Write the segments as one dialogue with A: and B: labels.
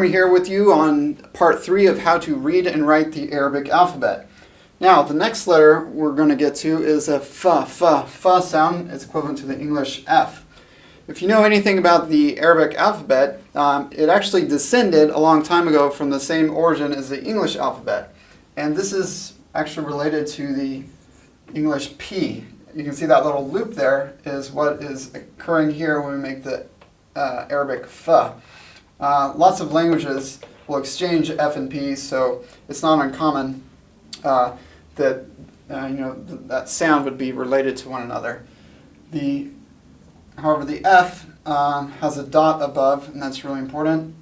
A: Jeremy here with you on part 3 of how to read and write the Arabic alphabet. Now, the next letter we're going to get to is a f sound. It's equivalent to the English F. If you know anything about the Arabic alphabet, it actually descended a long time ago from the same origin as the English alphabet. And this is actually related to the English P. You can see that little loop there is what is occurring here when we make the Arabic f. Lots of languages will exchange F and P, so it's not uncommon that that sound would be related to one another. However, the F has a dot above, and that's really important.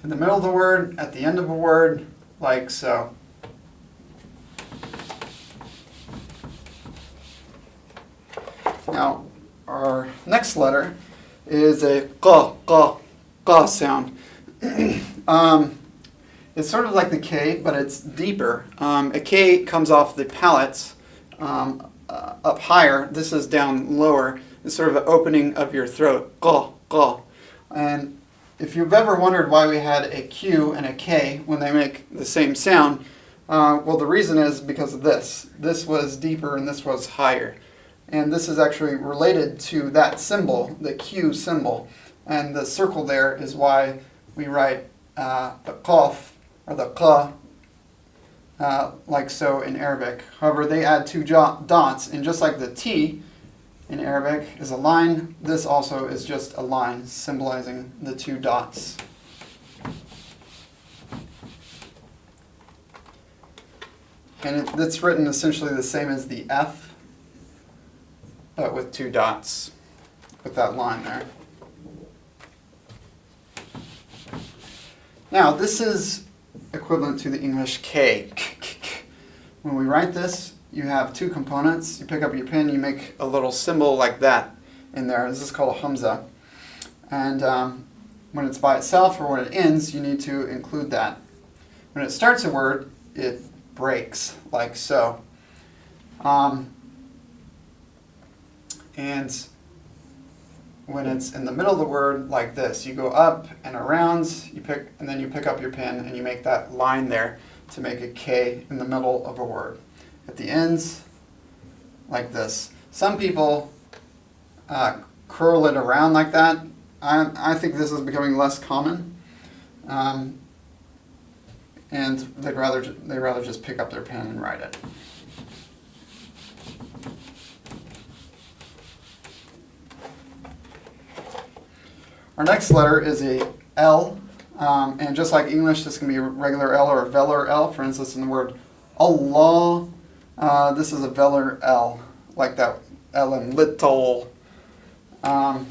A: In the middle of the word, at the end of a word, like so. Now, our next letter is a q sound. It's sort of like the K, but it's deeper. A K comes off the palates up higher. This is down lower. It's sort of an opening of your throat. Q. And if you've ever wondered why we had a Q and a K when they make the same sound, well, the reason is because of this. This was deeper and this was higher. And this is actually related to that symbol, the Q symbol. And the circle there is why we write the qaf or the q like so in Arabic. However, they add two dots, and just like the T in Arabic is a line, this also is just a line symbolizing the two dots. And it's written essentially the same as the F, but with two dots, with that line there. Now, this is equivalent to the English K. When we write this, you have two components. You pick up your pen, you make a little symbol like that in there. This is called a hamza. And when it's by itself or when it ends, you need to include that. When it starts a word, it breaks, like so. And when it's in the middle of the word, like this, you go up and around, and then you pick up your pen and you make that line there to make a K in the middle of a word. At the ends, like this. Some people curl it around like that. I think this is becoming less common, and they'd rather just pick up their pen and write it. Our next letter is a L, and just like English, this can be a regular L or a velar L. For instance, in the word Allah, this is a velar L, like that L in little. And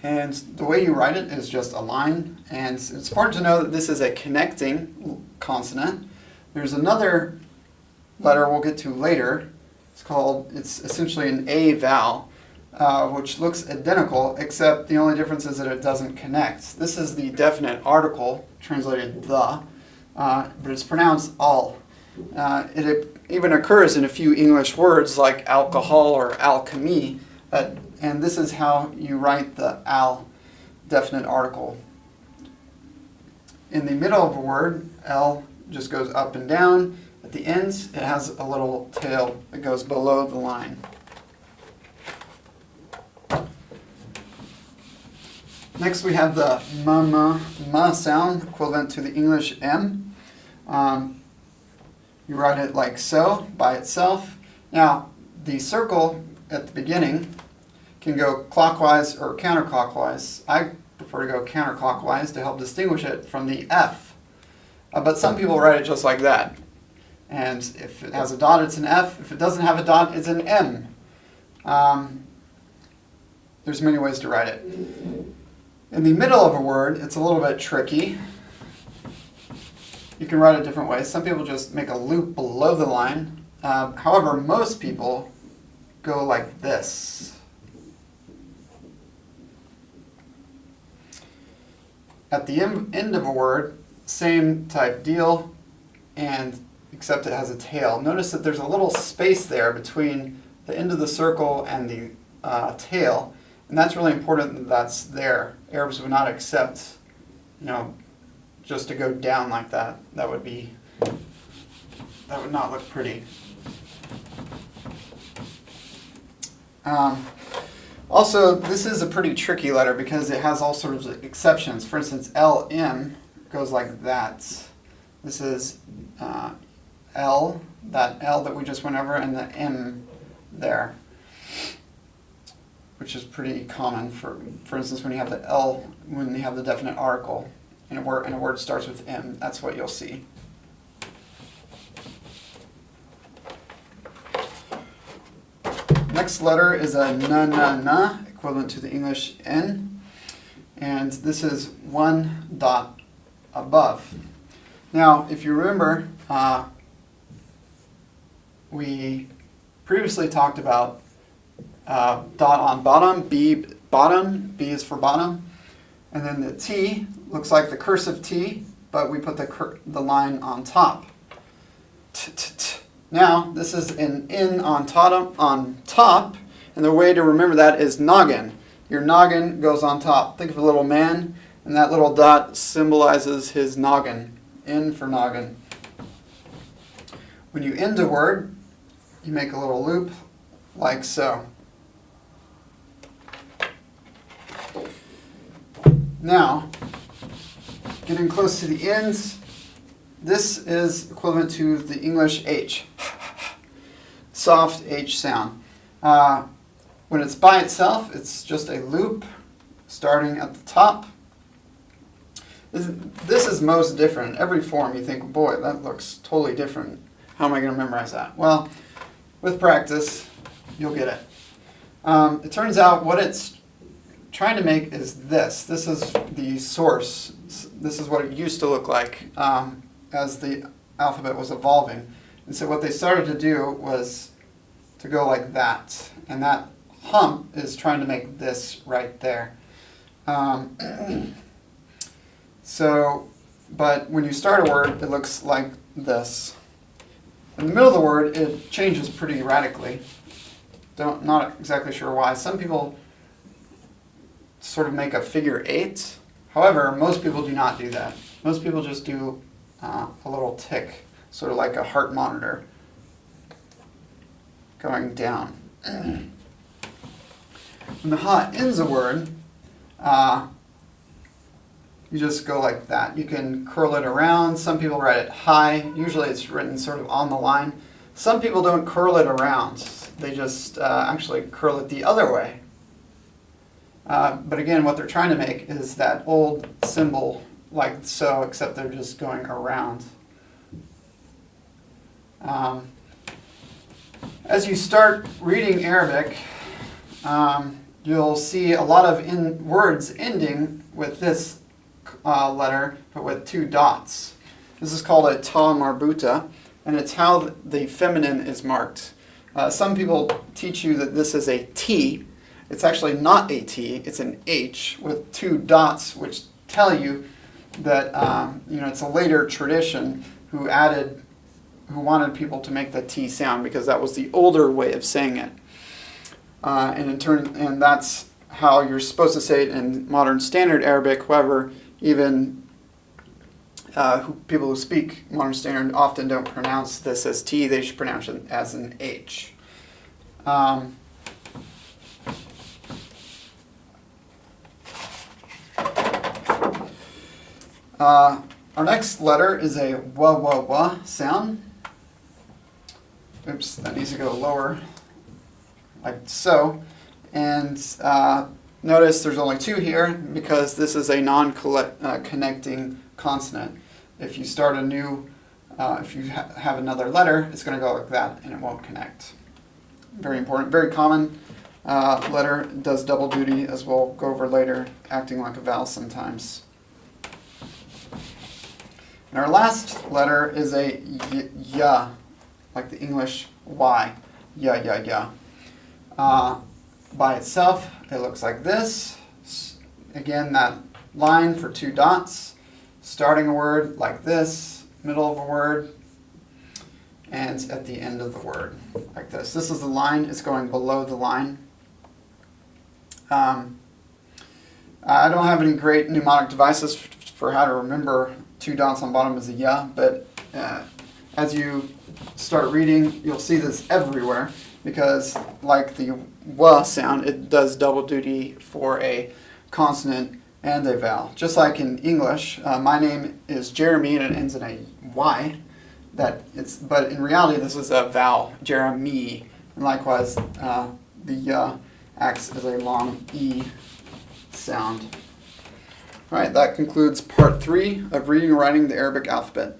A: the way you write it is just a line, and it's important to know that this is a connecting consonant. There's another letter we'll get to later. It's essentially an A vowel. Which looks identical, except the only difference is that it doesn't connect. This is the definite article, translated the, but it's pronounced al. It even occurs in a few English words like alcohol or alchemy, and this is how you write the al definite article. In the middle of a word, L just goes up and down. At the ends, it has a little tail that goes below the line. Next we have the ma sound, equivalent to the English M. You write it like so, by itself. Now, the circle at the beginning can go clockwise or counterclockwise. I prefer to go counterclockwise to help distinguish it from the F. But some people write it just like that. And if it has a dot, it's an F. If it doesn't have a dot, it's an M. There's many ways to write it. In the middle of a word, it's a little bit tricky. You can write it different ways. Some people just make a loop below the line. However, most people go like this. At the end of a word, same type deal, and except it has a tail. Notice that there's a little space there between the end of the circle and the tail. And that's really important that that's there. Arabs would not accept just to go down like that. That would not look pretty. Also, this is a pretty tricky letter because it has all sorts of exceptions. For instance, LM goes like that. This is L, that L that we just went over, and the M there, which is pretty common. For instance, when you have the L, when you have the definite article, and a word starts with M, that's what you'll see. Next letter is a na, equivalent to the English N, and this is one dot above. Now, if you remember, we previously talked about dot on bottom, B is for bottom, and then the T looks like the cursive T, but we put the line on top. Now, this is an N on top, and the way to remember that is noggin. Your noggin goes on top. Think of a little man, and that little dot symbolizes his noggin. N for noggin. When you end a word, you make a little loop like so. Now, getting close to the ends, this is equivalent to the English H. Soft H sound. When it's by itself, it's just a loop starting at the top. This is most different. Every form you think, boy, that looks totally different. How am I going to memorize that? Well, with practice, you'll get it. It turns out what it's trying to make is this. This is the source. This is what it used to look like as the alphabet was evolving. And so what they started to do was to go like that. And that hump is trying to make this right there. But when you start a word, it looks like this. In the middle of the word, it changes pretty radically. Not exactly sure why. Some people sort of make a figure 8. However, most people do not do that. Most people just do a little tick, sort of like a heart monitor, going down. When the ha ends a word, you just go like that. You can curl it around. Some people write it high. Usually it's written sort of on the line. Some people don't curl it around. They just actually curl it the other way. But again, what they're trying to make is that old symbol like so, except they're just going around. As you start reading Arabic, you'll see a lot of words ending with this letter, but with 2 dots. This is called a ta marbuta, and it's how the feminine is marked. Some people teach you that this is a T. It's actually not a T, it's an H with 2 dots, which tell you that it's a later tradition who wanted people to make the T sound because that was the older way of saying it. And that's how you're supposed to say it in modern standard Arabic. However, even people who speak modern standard often don't pronounce this as T, they just pronounce it as an H. Our next letter is a wa sound. Oops, that needs to go lower, like so. And notice there's only 2 here because this is a non-connecting consonant. If you start a new, if you have another letter, it's going to go like that and it won't connect. Very important, very common letter. It does double duty, as we'll go over later, acting like a vowel sometimes. And our last letter is a ya, like the English Y. Ya. By itself, it looks like this. Again, that line for 2 dots, starting a word like this, middle of a word, and at the end of the word, like this. This is the line. It's going below the line. I don't have any great mnemonic devices for how to remember two dots on bottom is a ya, but as you start reading, you'll see this everywhere because, like the wa sound, it does double duty for a consonant and a vowel. Just like in English, my name is Jeremy and it ends in a Y. But in reality, this is a vowel, Jeremy, and likewise, the acts as a long E sound. All right, that concludes part 3 of reading and writing the Arabic alphabet.